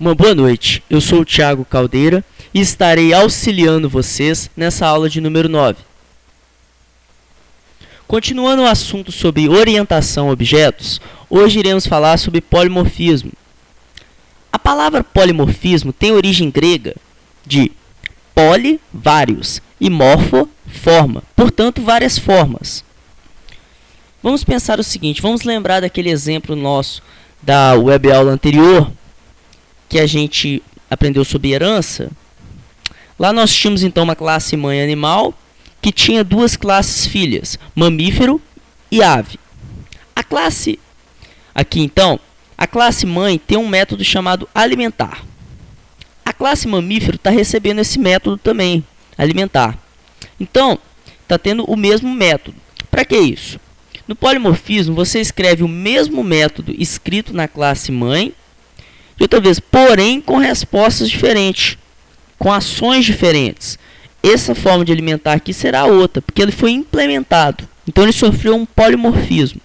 Uma boa noite, eu sou o Thiago Caldeira e estarei auxiliando vocês nessa aula de número 9. Continuando o assunto sobre orientação a objetos, hoje iremos falar sobre polimorfismo. A palavra polimorfismo tem origem grega de poli, vários, e morfo, forma, portanto várias formas. Vamos pensar o seguinte, vamos lembrar daquele exemplo nosso da web aula anterior, que a gente aprendeu sobre herança. Lá nós tínhamos então uma classe mãe animal que tinha duas classes filhas, mamífero e ave. A classe aqui então, a classe mãe tem um método chamado alimentar. A classe mamífero está recebendo esse método também, alimentar. Então, está tendo o mesmo método. Para que isso? No polimorfismo, você escreve o mesmo método escrito na classe mãe, e outra vez, porém com respostas diferentes, com ações diferentes. Essa forma de alimentar aqui será outra, porque ele foi implementado. Então ele sofreu um polimorfismo.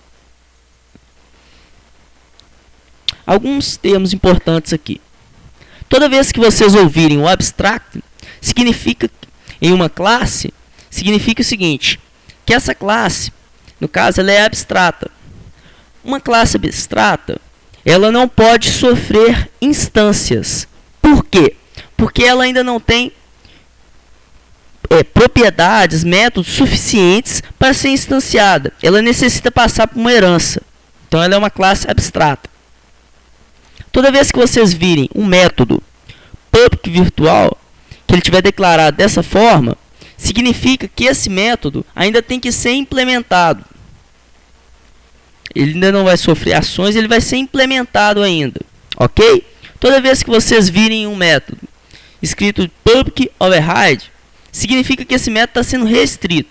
Alguns termos importantes aqui. Toda vez que vocês ouvirem o abstract, significa em uma classe, significa o seguinte, que essa classe, no caso, ela é abstrata. Uma classe abstrata, ela não pode sofrer instâncias. Por quê? Porque ela ainda não tem propriedades, métodos suficientes para ser instanciada. Ela necessita passar por uma herança. Então, ela é uma classe abstrata. Toda vez que vocês virem um método public virtual, que ele tiver declarado dessa forma, significa que esse método ainda tem que ser implementado. Ele ainda não vai sofrer ações, ele vai ser implementado ainda. Ok? Toda vez que vocês virem um método escrito public override, significa que esse método está sendo restrito.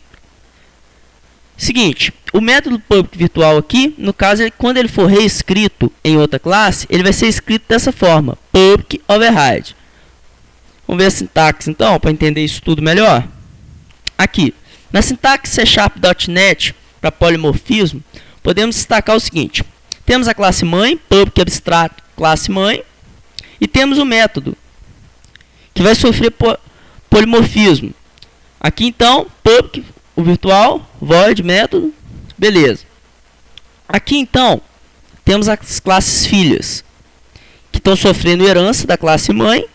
Seguinte, o método public virtual aqui, no caso, quando ele for reescrito em outra classe, ele vai ser escrito dessa forma, public override. Vamos ver a sintaxe então, para entender isso tudo melhor. Aqui, na sintaxe C#.NET para polimorfismo, podemos destacar o seguinte. Temos a classe mãe, public abstract classe mãe, e temos o método, que vai sofrer polimorfismo. Aqui então, public, o virtual, void, método, beleza. Aqui então, temos as classes filhas, que estão sofrendo herança da classe mãe,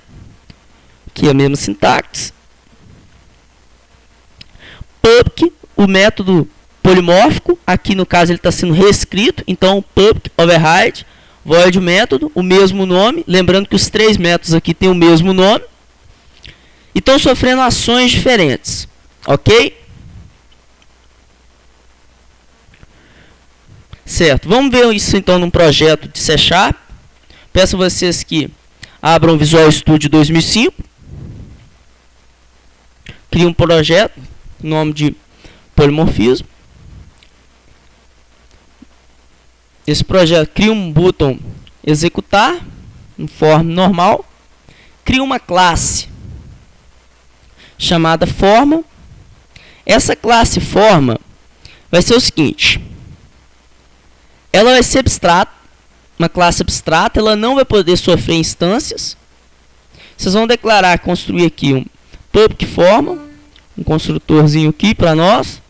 que é a mesma sintaxe. Public, o método polimórfico, aqui no caso ele está sendo reescrito, então public override, void método, o mesmo nome, lembrando que os três métodos aqui têm o mesmo nome, e estão sofrendo ações diferentes, ok? Certo, vamos ver isso então num projeto de C#. Peço a vocês que abram o Visual Studio 2005, criem um projeto, nome de polimorfismo. Esse projeto cria um botão executar, em forma normal, cria uma classe chamada forma. Essa classe forma vai ser o seguinte, ela vai ser abstrata, uma classe abstrata, ela não vai poder sofrer instâncias. Vocês vão declarar, construir aqui um public forma, um construtorzinho aqui para nós.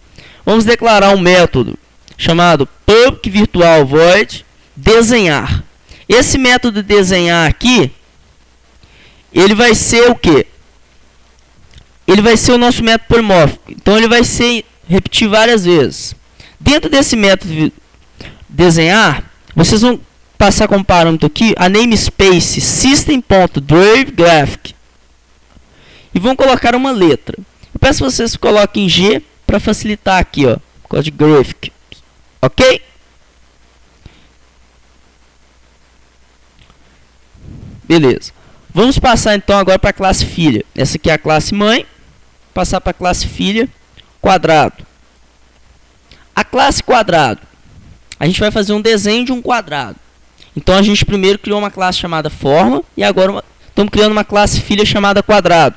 Vamos declarar um método chamado public virtual void desenhar. Esse método desenhar aqui, ele vai ser o quê? Ele vai ser o nosso método polimórfico. Então ele vai ser repetir várias vezes. Dentro desse método desenhar, vocês vão passar como parâmetro aqui a namespace system.deriveGraphic e vão colocar uma letra. Eu peço que vocês coloquem G para facilitar aqui, ó, código graphic. Ok? Beleza. Vamos passar então agora para a classe filha. Essa aqui é a classe mãe. Passar para a classe filha, quadrado. A classe quadrado, a gente vai fazer um desenho de um quadrado. Então a gente primeiro criou uma classe chamada forma e agora estamos criando uma classe filha chamada quadrado.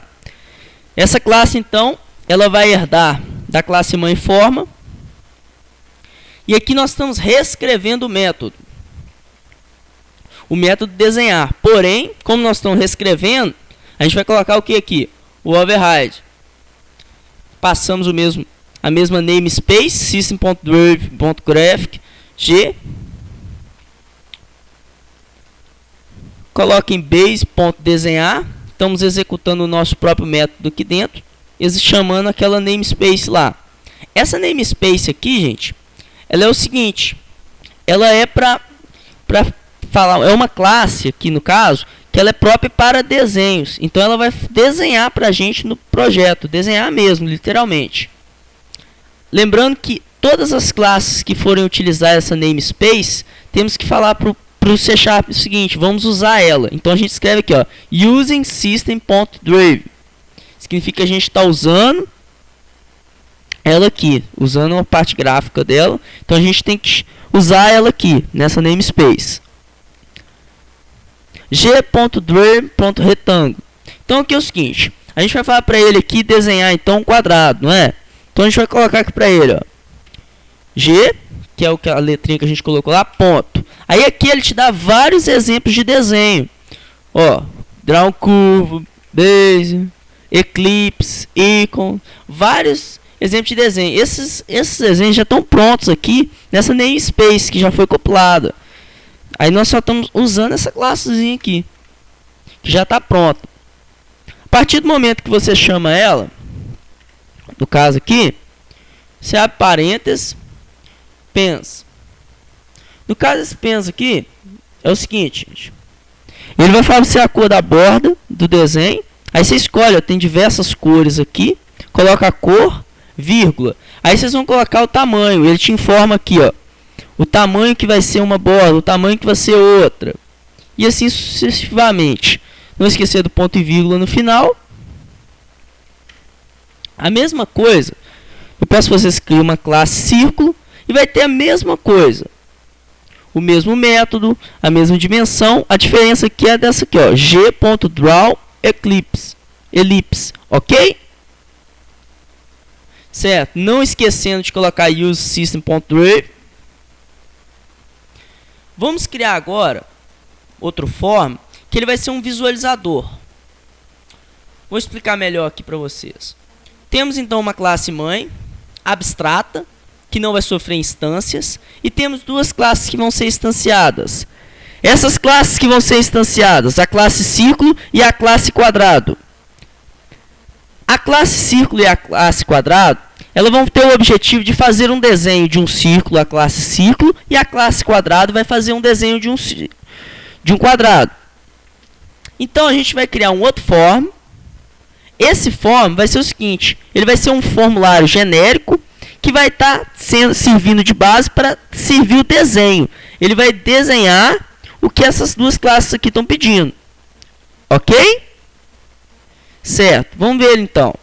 Essa classe então, ela vai herdar da classe mãe forma. E aqui nós estamos reescrevendo o método. o método desenhar. Porém, como nós estamos reescrevendo, a gente vai colocar o que aqui? O override. Passamos a mesma namespace, system.deriv.graphic, G. Coloca em base.desenhar. Estamos executando o nosso próprio método aqui dentro, chamando aquela namespace lá. Essa namespace aqui, gente, ela é o seguinte, ela é para falar, é uma classe aqui no caso, que ela é própria para desenhos. Então ela vai desenhar para a gente no projeto, desenhar mesmo, literalmente. Lembrando que todas as classes que forem utilizar essa namespace, temos que falar para o C# o seguinte, vamos usar ela. Então a gente escreve aqui, ó, using system.deriv. Significa que a gente está usando ela aqui, usando a parte gráfica dela. Então a gente tem que usar ela aqui, nessa namespace. G.deriv.rectangle. Então aqui é o seguinte, a gente vai falar para ele aqui desenhar então um quadrado, não é? Então a gente vai colocar aqui para ele, ó, G, que é a letrinha que a gente colocou lá, ponto. Aí aqui ele te dá vários exemplos de desenho. Ó, draw curve, base, eclipse, icon, vários exemplos de desenho. Esses desenhos já estão prontos aqui nessa namespace que já foi compilada. Aí nós só estamos usando essa classezinha aqui, que já está pronta. A partir do momento que você chama ela, no caso aqui, você abre parênteses, pens. No caso desse pens aqui, é o seguinte, gente. Ele vai falar para você a cor da borda do desenho. Aí você escolhe, ó, tem diversas cores aqui. Coloca a cor, vírgula. Aí vocês vão colocar o tamanho. Ele te informa aqui, ó, o tamanho que vai ser uma borda, o tamanho que vai ser outra. E assim sucessivamente. Não esquecer do ponto e vírgula no final. A mesma coisa. Eu peço que vocês criem uma classe círculo e vai ter a mesma coisa. O mesmo método, a mesma dimensão. A diferença aqui é dessa aqui, ó, g.draw ellipse, ok? Certo? Não esquecendo de colocar use system.deriv. Vamos criar agora outro form, que ele vai ser um visualizador. Vou explicar melhor aqui para vocês. Temos então uma classe mãe, abstrata, que não vai sofrer instâncias, e temos duas classes que vão ser instanciadas. Essas classes que vão ser instanciadas, a classe círculo e a classe quadrado. A classe círculo e a classe quadrado, elas vão ter o objetivo de fazer um desenho de um círculo, a classe círculo, e a classe quadrado vai fazer um desenho de um quadrado. Então a gente vai criar um outro form. Esse form vai ser o seguinte, ele vai ser um formulário genérico que vai estar servindo de base para servir o desenho. Ele vai desenhar o que essas duas classes aqui estão pedindo. Ok? Certo. Vamos ver ele então.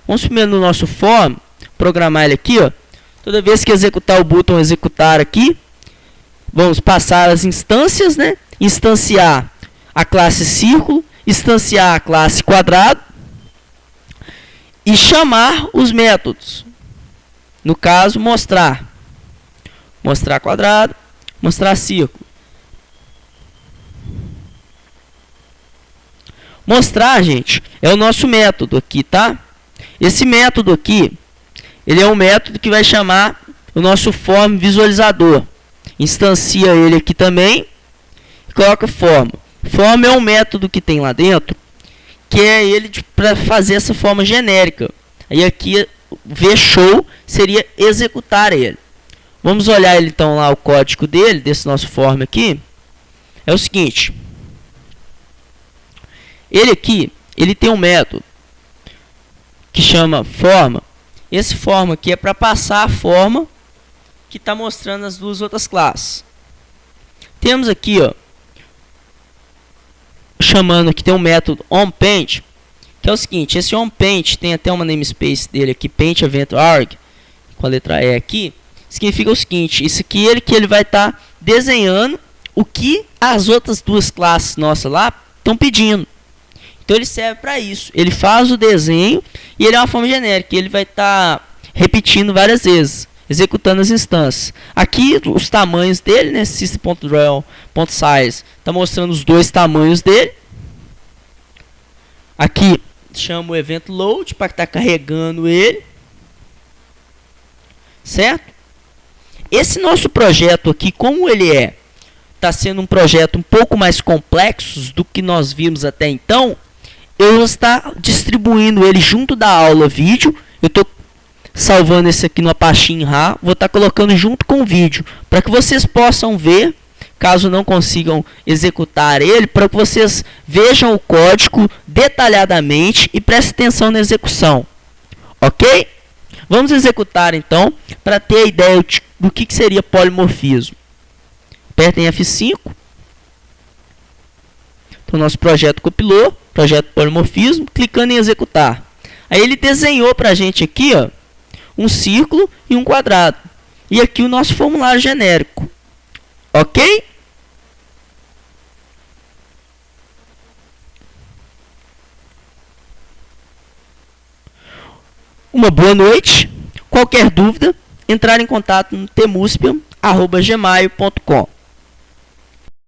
Vamos primeiro no nosso form, programar ele aqui, ó. Toda vez que executar o botão executar aqui, vamos passar as instâncias, né? Instanciar a classe círculo, instanciar a classe quadrado e chamar os métodos. No caso, mostrar quadrado, mostrar círculo. Mostrar, gente, é o nosso método aqui, tá? Esse método aqui, ele é um método que vai chamar o nosso form visualizador. Instancia ele aqui também e coloca forma. Forma é um método que tem lá dentro, que é ele para fazer essa forma genérica. Aí aqui vshow seria executar ele. Vamos olhar ele então lá o código dele, desse nosso form aqui. É o seguinte. Ele aqui, ele tem um método que chama forma. Esse forma aqui é para passar a forma que está mostrando as duas outras classes. Temos aqui, ó, chamando que tem um método onPaint, que é o seguinte, esse onPaint tem até uma namespace dele aqui, paintEventArg, com a letra E aqui, significa o seguinte, isso aqui ele vai estar desenhando o que as outras duas classes nossas lá estão pedindo. Então ele serve para isso, ele faz o desenho e ele é uma forma genérica, ele vai estar repetindo várias vezes. executando as instâncias. Aqui os tamanhos dele, né? System.draw.size está mostrando os dois tamanhos dele. Aqui chama o evento load para estar carregando ele, certo? Esse nosso projeto aqui, como ele está sendo um projeto um pouco mais complexo do que nós vimos até então, eu vou estar distribuindo ele junto da aula vídeo. Eu estou salvando esse aqui numa pastinha em RAR, vou estar colocando junto com o vídeo, para que vocês possam ver, caso não consigam executar ele, para que vocês vejam o código detalhadamente e prestem atenção na execução. Ok? Vamos executar então, para ter a ideia do que seria polimorfismo. Apertem F5. Então, nosso projeto compilou, projeto polimorfismo, clicando em executar. Aí ele desenhou para a gente aqui, ó, um círculo e um quadrado. E aqui o nosso formulário genérico. Ok? Uma boa noite. Qualquer dúvida, entrar em contato no temuspian@gmail.com.